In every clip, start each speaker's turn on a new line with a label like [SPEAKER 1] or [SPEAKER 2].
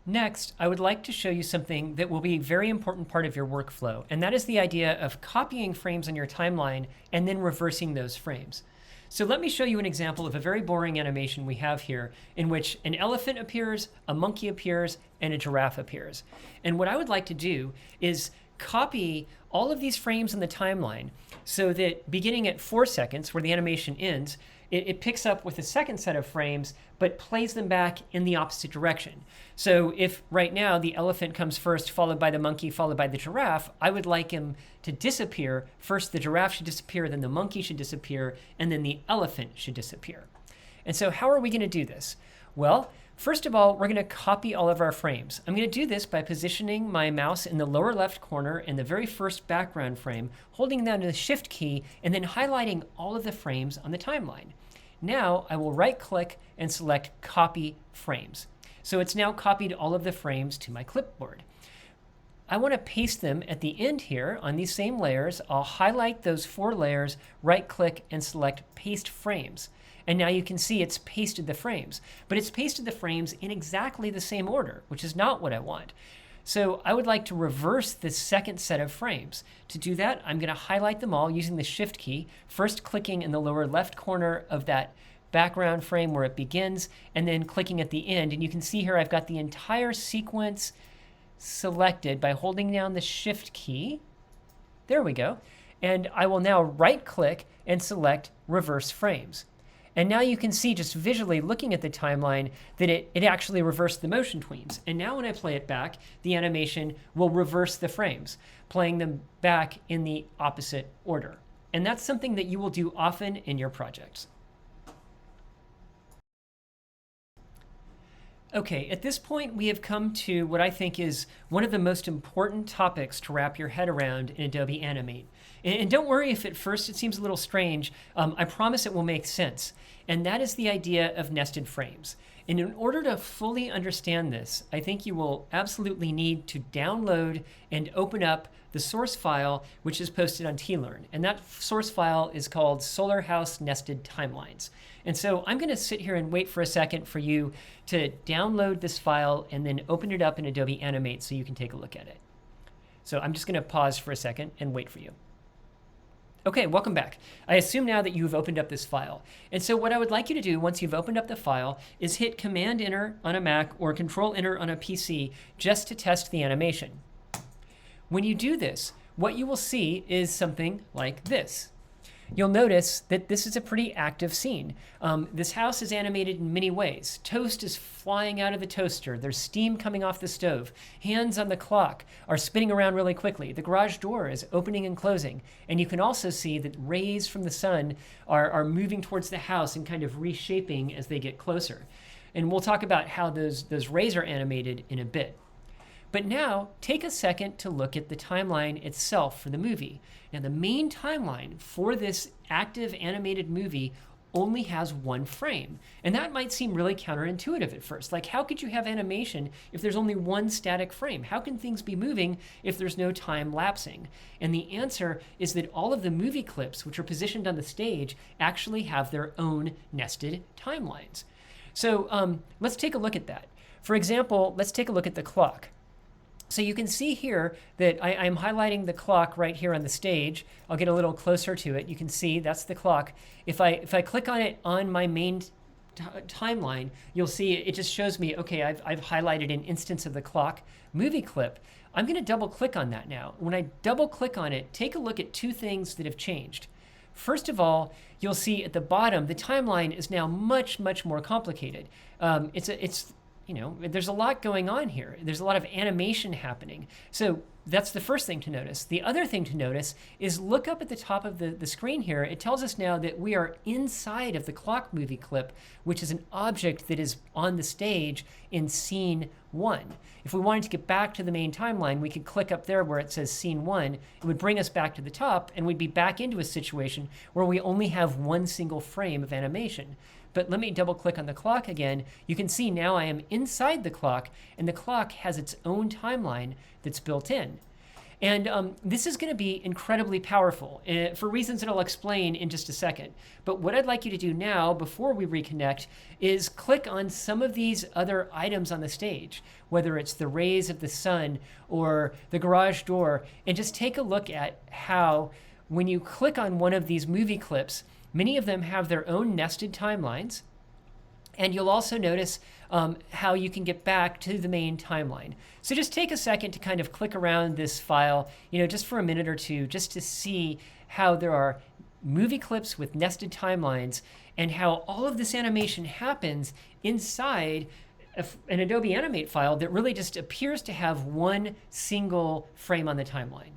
[SPEAKER 1] Next, I would like to show you something that will be a very important part of your workflow, and that is the idea of copying frames on your timeline and then reversing those frames. So let me show you an example of a very boring animation we have here in which an elephant appears, a monkey appears, and a giraffe appears. And what I would like to do is copy all of these frames on the timeline so that beginning at 4 seconds, where the animation ends, it picks up with a second set of frames, but plays them back in the opposite direction. So if right now the elephant comes first, followed by the monkey, followed by the giraffe, I would like him to disappear. First, the giraffe should disappear, then the monkey should disappear, and then the elephant should disappear. And so how are we going to do this? Well, first of all, we're going to copy all of our frames. I'm going to do this by positioning my mouse in the lower left corner in the very first background frame, holding down the Shift key, and then highlighting all of the frames on the timeline. Now I will right-click and select Copy Frames. So it's now copied all of the frames to my clipboard. I want to paste them at the end here on these same layers. I'll highlight those 4 layers, right-click, and select Paste Frames. And now you can see it's pasted the frames. But it's pasted the frames in exactly the same order, which is not what I want. So I would like to reverse this second set of frames. To do that, I'm going to highlight them all using the Shift key, first clicking in the lower left corner of that background frame where it begins, and then clicking at the end. And you can see here I've got the entire sequence selected by holding down the Shift key. There we go. And I will now right-click and select Reverse Frames. And now you can see just visually looking at the timeline that it actually reversed the motion tweens. And now when I play it back, the animation will reverse the frames, playing them back in the opposite order. And that's something that you will do often in your projects. Okay, at this point we have come to what I think is one of the most important topics to wrap your head around in Adobe Animate. And don't worry if at first it seems a little strange. I promise it will make sense. And that is the idea of nested frames. And in order to fully understand this, I think you will absolutely need to download and open up the source file, which is posted on tlearn. And that source file is called Solar House Nested Timelines. And so I'm going to sit here and wait for a second for you to download this file and then open it up in Adobe Animate so you can take a look at it. So I'm just going to pause for a second and wait for you. Okay, welcome back. I assume now that you've opened up this file. And so what I would like you to do once you've opened up the file is hit Command-Enter on a Mac or Control-Enter on a PC just to test the animation. When you do this, what you will see is something like this. You'll notice that this is a pretty active scene. This house is animated in many ways. Toast is flying out of the toaster. There's steam coming off the stove. Hands on the clock are spinning around really quickly. The garage door is opening and closing. And you can also see that rays from the sun are moving towards the house and kind of reshaping as they get closer. And we'll talk about how those rays are animated in a bit. But now, take a second to look at the timeline itself for the movie. Now, the main timeline for this active animated movie only has 1 frame. And that might seem really counterintuitive at first. Like, how could you have animation if there's only 1 static frame? How can things be moving if there's no time lapsing? And the answer is that all of the movie clips, which are positioned on the stage, actually have their own nested timelines. So let's take a look at that. For example, let's take a look at the clock. So you can see here that I'm highlighting the clock right here on the stage. I'll get a little closer to it. You can see that's the clock. If I click on it on my main timeline, you'll see it just shows me, okay, I've highlighted an instance of the clock movie clip. I'm going to double click on that now. When I double click on it, take a look at 2 things that have changed. First of all, you'll see at the bottom, the timeline is now much, much more complicated. There's a lot going on here. There's a lot of animation happening. So that's the first thing to notice. The other thing to notice is look up at the top of the screen here. It tells us now that we are inside of the clock movie clip, which is an object that is on the stage in scene 1. If we wanted to get back to the main timeline, we could click up there where it says scene 1. It would bring us back to the top, and we'd be back into a situation where we only have 1 single frame of animation. But let me double click on the clock again. You can see now I am inside the clock, and the clock has its own timeline that's built in. And this is going to be incredibly powerful for reasons that I'll explain in just a second. But what I'd like you to do now, before we reconnect, is click on some of these other items on the stage, whether it's the rays of the sun or the garage door, and just take a look at how when you click on one of these movie clips, many of them have their own nested timelines. And you'll also notice how you can get back to the main timeline. So just take a second to kind of click around this file, just for a minute or two, just to see how there are movie clips with nested timelines and how all of this animation happens inside an Adobe Animate file that really just appears to have one single frame on the timeline.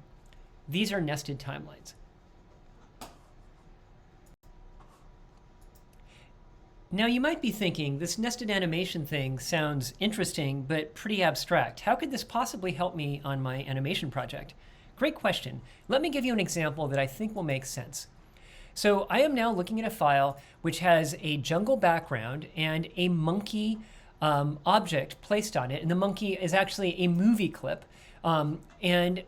[SPEAKER 1] These are nested timelines. Now you might be thinking, this nested animation thing sounds interesting, but pretty abstract. How could this possibly help me on my animation project? Great question. Let me give you an example that I think will make sense. So I am now looking at a file which has a jungle background and a monkey object placed on it. And the monkey is actually a movie clip. And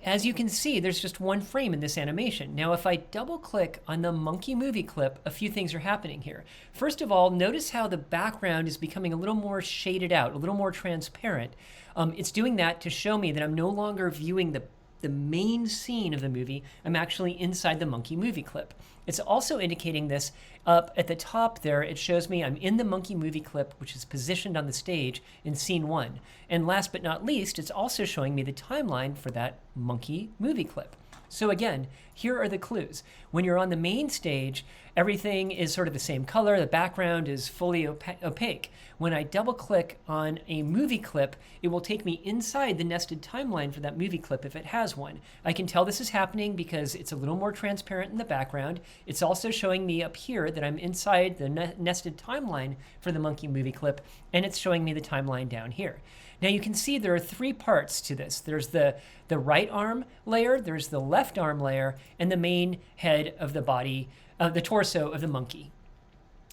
[SPEAKER 1] as you can see, there's just one frame in this animation. Now, if I double click on the monkey movie clip, a few things are happening here. First of all, notice how the background is becoming a little more shaded out, a little more transparent. It's doing that to show me that I'm no longer viewing the main scene of the movie. I'm actually inside the monkey movie clip. It's also indicating this up at the top there. It shows me I'm in the monkey movie clip, which is positioned on the stage in scene 1. And last but not least, it's also showing me the timeline for that monkey movie clip. So again, here are the clues. When you're on the main stage, everything is sort of the same color. The background is fully opaque. When I double click on a movie clip, it will take me inside the nested timeline for that movie clip if it has one. I can tell this is happening because it's a little more transparent in the background. It's also showing me up here that I'm inside the nested timeline for the monkey movie clip, and it's showing me the timeline down here. Now you can see there are 3 parts to this. There's the right arm layer, there's the left arm layer, and the main head of the body, the torso of the monkey.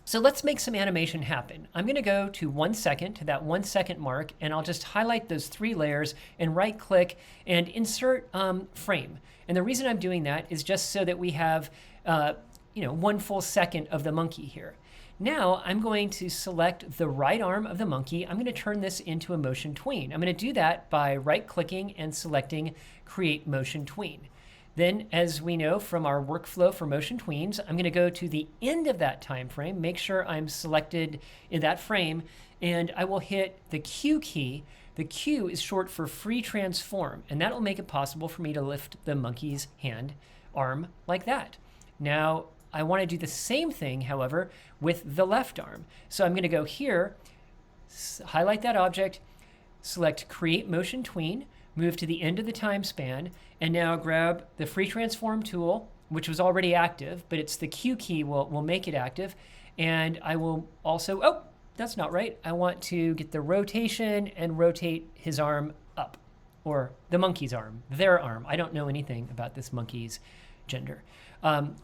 [SPEAKER 1] So let's make some animation happen. I'm going to go to 1 second, to that 1 second mark, and I'll just highlight those 3 layers and right click and insert frame. And the reason I'm doing that is just so that we have 1 full second of the monkey here. Now I'm going to select the right arm of the monkey. I'm going to turn this into a motion tween. I'm going to do that by right-clicking and selecting Create Motion Tween. Then, as we know from our workflow for motion tweens, I'm going to go to the end of that time frame, make sure I'm selected in that frame, and I will hit the Q key. The Q is short for Free Transform, and that will make it possible for me to lift the monkey's arm like that. Now, I want to do the same thing, however, with the left arm. So I'm going to go here, highlight that object, select Create Motion Tween, move to the end of the time span, and now grab the Free Transform tool, which was already active, but it's the Q key will make it active. And I will also, oh, that's not right. I want to get the rotation and rotate his arm up, or the monkey's arm, their arm. I don't know anything about this monkey's gender.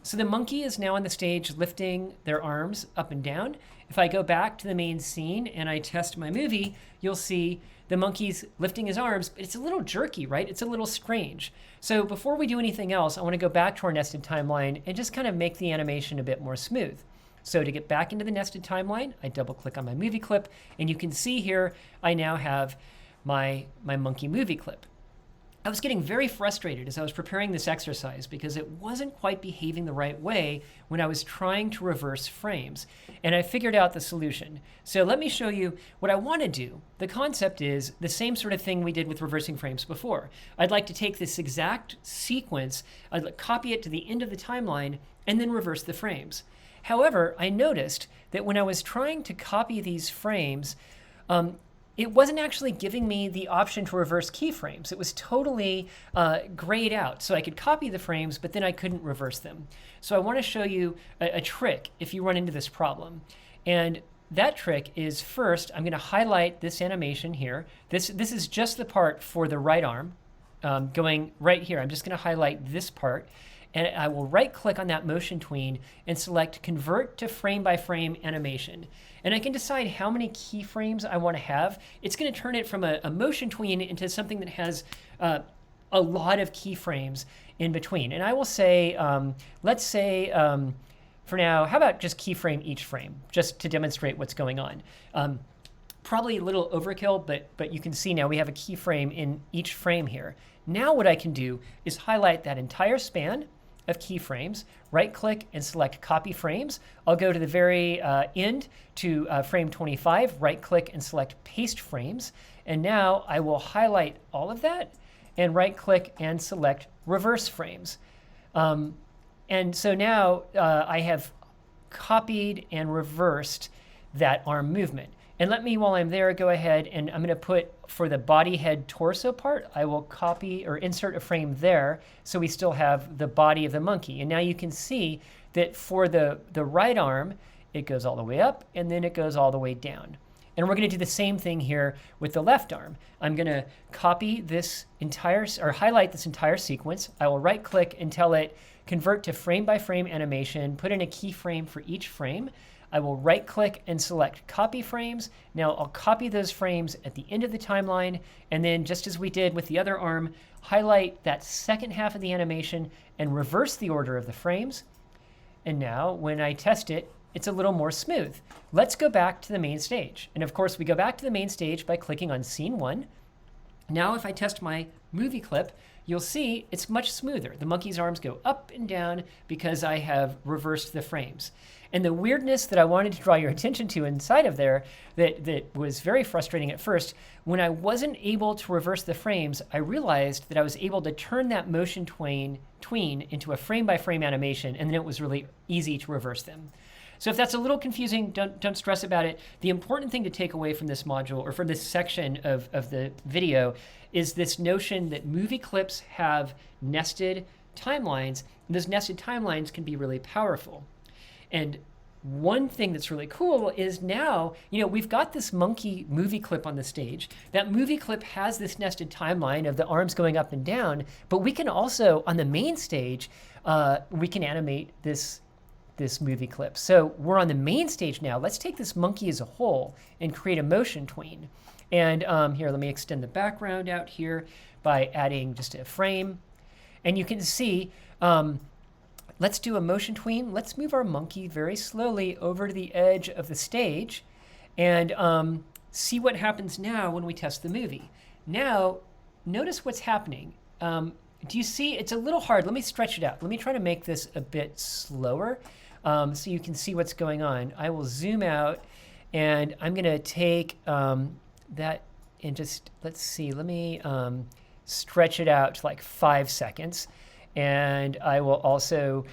[SPEAKER 1] So the monkey is now on the stage lifting their arms up and down. If I go back to the main scene and I test my movie, you'll see the monkey's lifting his arms, but it's a little jerky, right? It's a little strange. So before we do anything else, I want to go back to our nested timeline and just kind of make the animation a bit more smooth. So to get back into the nested timeline, I double click on my movie clip, and you can see here I now have my monkey movie clip. I was getting very frustrated as I was preparing this exercise because it wasn't quite behaving the right way when I was trying to reverse frames. And I figured out the solution. So let me show you what I want to do. The concept is the same sort of thing we did with reversing frames before. I'd like to take this exact sequence, I'd copy it to the end of the timeline, and then reverse the frames. However, I noticed that when I was trying to copy these frames, it wasn't actually giving me the option to reverse keyframes. It was totally grayed out. So I could copy the frames, but then I couldn't reverse them. So I want to show you a trick if you run into this problem. And that trick is, first, I'm going to highlight this animation here. This is just the part for the right arm going right here. I'm just going to highlight this part. And I will right-click on that motion tween and select Convert to Frame-by-Frame Animation. And I can decide how many keyframes I want to have. It's going to turn it from a motion tween into something that has a lot of keyframes in between. And I will say, let's say for now, how about just keyframe each frame, just to demonstrate what's going on. Probably a little overkill, but you can see now we have a keyframe in each frame here. Now what I can do is highlight that entire span of keyframes, right-click and select Copy Frames. I'll go to the very end to frame 25, right-click and select Paste Frames. And now I will highlight all of that and right-click and select Reverse Frames. And so now I have copied and reversed that arm movement. And let me, while I'm there, go ahead and I'm going to put, for the body, head, torso part, I will copy or insert a frame there so we still have the body of the monkey. And now you can see that for the right arm, it goes all the way up and then it goes all the way down. And we're going to do the same thing here with the left arm. I'm going to copy this entire, or highlight this entire sequence. I will right click and tell it convert to frame by frame animation, put in a keyframe for each frame. I will right click and select copy frames. Now I'll copy those frames at the end of the timeline, and then just as we did with the other arm, highlight that second half of the animation and reverse the order of the frames. And now when I test it, it's a little more smooth. Let's go back to the main stage. And of course we go back to the main stage by clicking on scene 1. Now if I test my movie clip, you'll see it's much smoother. The monkey's arms go up and down because I have reversed the frames. And the weirdness that I wanted to draw your attention to inside of there that was very frustrating at first, when I wasn't able to reverse the frames, I realized that I was able to turn that motion tween into a frame-by-frame animation, and then it was really easy to reverse them. So if that's a little confusing, don't stress about it. The important thing to take away from this module, or from this section of the video, is this notion that movie clips have nested timelines, and those nested timelines can be really powerful. And one thing that's really cool is now, we've got this monkey movie clip on the stage. That movie clip has this nested timeline of the arms going up and down, but we can also, on the main stage, we can animate this movie clip. So we're on the main stage now. Let's take this monkey as a whole and create a motion tween. And here, let me extend the background out here by adding just a frame. And you can see, let's do a motion tween. Let's move our monkey very slowly over to the edge of the stage and see what happens now when we test the movie. Now, notice what's happening. Do you see? It's a little hard. Let me stretch it out. Let me try to make this a bit slower so you can see what's going on. I will zoom out and I'm going to take that and just, let's see, let me stretch it out to like 5 seconds. And I will also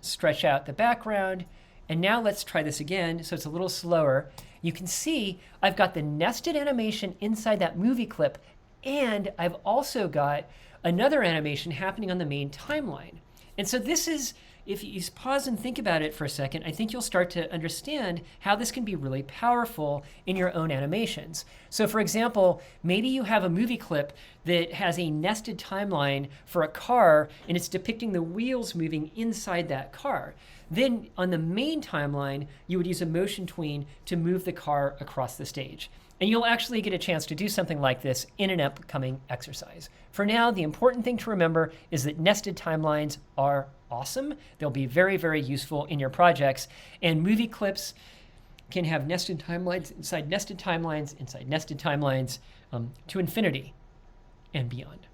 [SPEAKER 1] stretch out the background. And now let's try this again, so it's a little slower. You can see I've got the nested animation inside that movie clip, and I've also got another animation happening on the main timeline. And so this is, if you pause and think about it for a second, I think you'll start to understand how this can be really powerful in your own animations. So for example, maybe you have a movie clip that has a nested timeline for a car, and it's depicting the wheels moving inside that car. Then on the main timeline, you would use a motion tween to move the car across the stage. And you'll actually get a chance to do something like this in an upcoming exercise. For now, the important thing to remember is that nested timelines are awesome. They'll be very, very useful in your projects. And movie clips can have nested timelines inside nested timelines inside nested timelines to infinity and beyond.